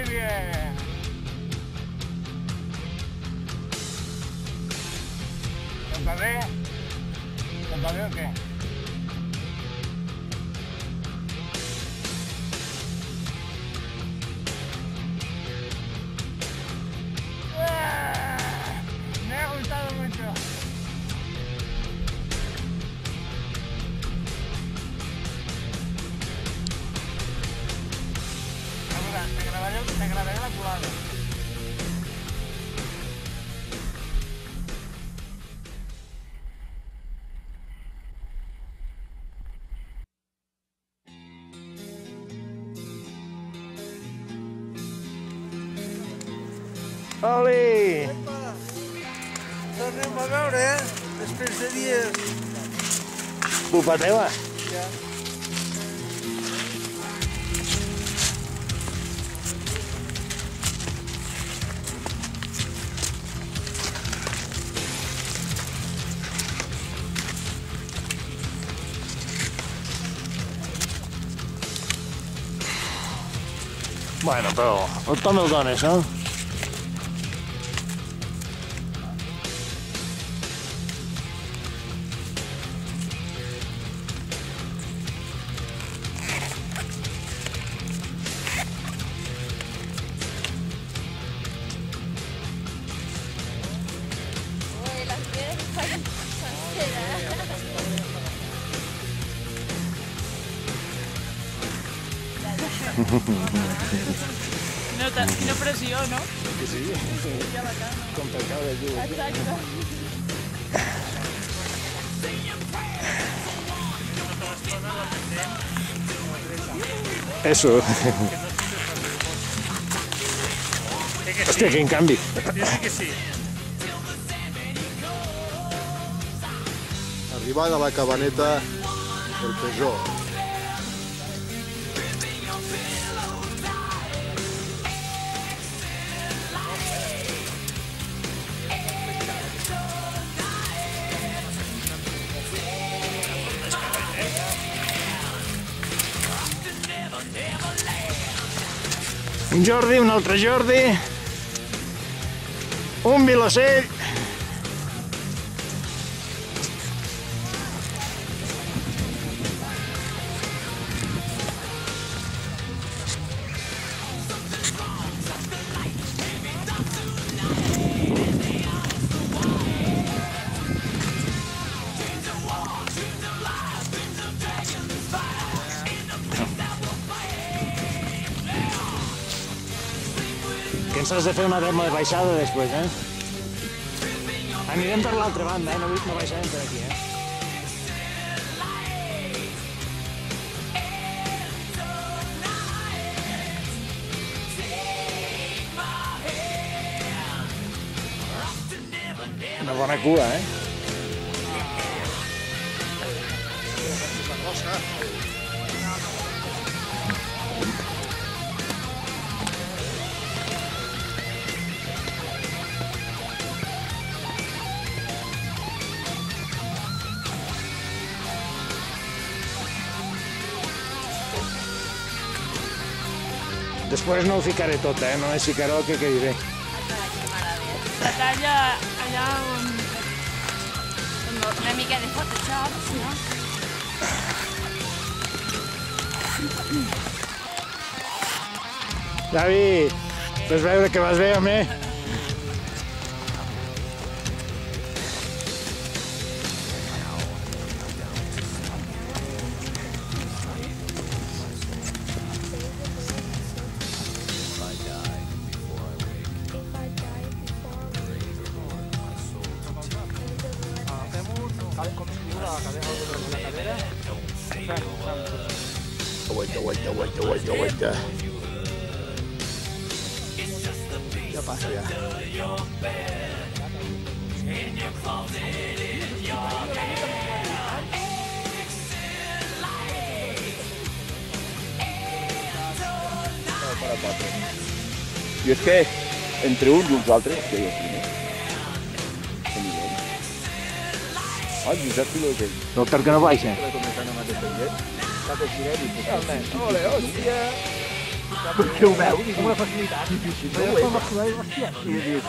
bien. ¿Te va bé? ¿Te va bé o què? Me ha gustado mucho. Te grabaré la colada. Oli! Tornem a veure, després de dies. Culpa teva. Ja. Bueno, però el to me'l dones, no? Uy, las piedras son ceras. Quina pressió, no? Que sí. Com per caure el llum. Exacte. Eso. Hòstia, quin canvi. Que sí. Arribant a la cabaneta del Peugeot. Un Jordi, un altre Jordi. Un Vilocell. Que ens has de fer una demo de baixada després, Anirem per l'altra banda, no baixarem per aquí, Una bona cua, Després no ho ficaré tot, només ficaré el que quedi bé. La talla allà on... Una mica de Photoshop, no? Javi, pots veure que vas bé, home? Aguanta. Ja passa, ja. I és que entre uns i uns altres, que jo primer, Josep Filosell. No, perquè no baixa. Començant amb aquesta gent, cap a Xirem i Ole, hòstia. Perquè ho veus? Amb una facilitat. Difícil, Però no ho jo és. com a cruel, hòstia. I dius,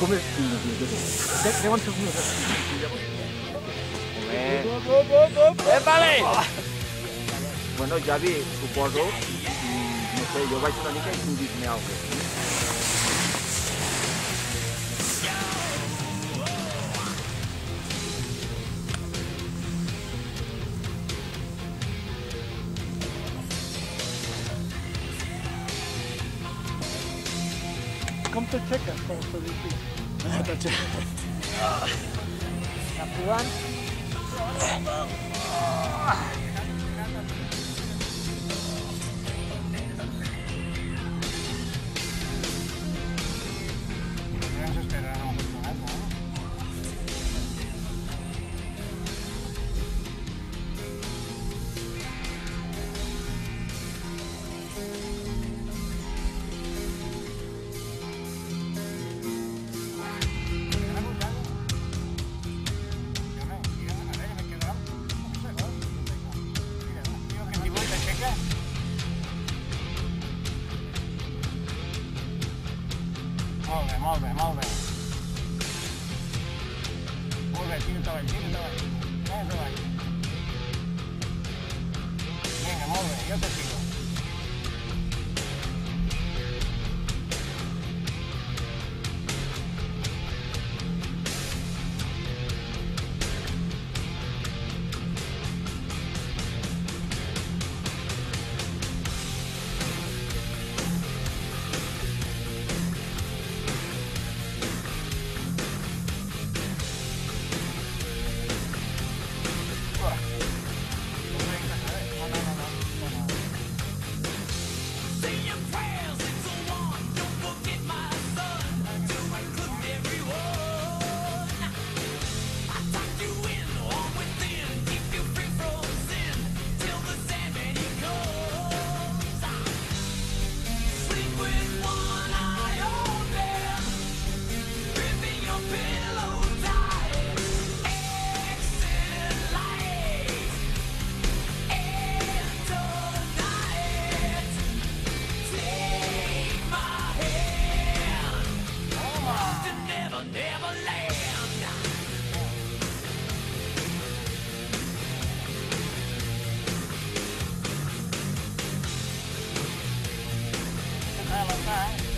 com és? Deuen ser uns... Bueno, Javi, suposo, no sé, jo vaig una mica i tu dis-me alguna cosa. Com t'aixeques quan estàs així? Està provant. Ens esperaran un personat, no? Molt bé, molt bé, molt bé. Molt bé, tira avall, tira avall. Més avall. Vinga, molt bé, jo te sigo. Vai, vai, vai.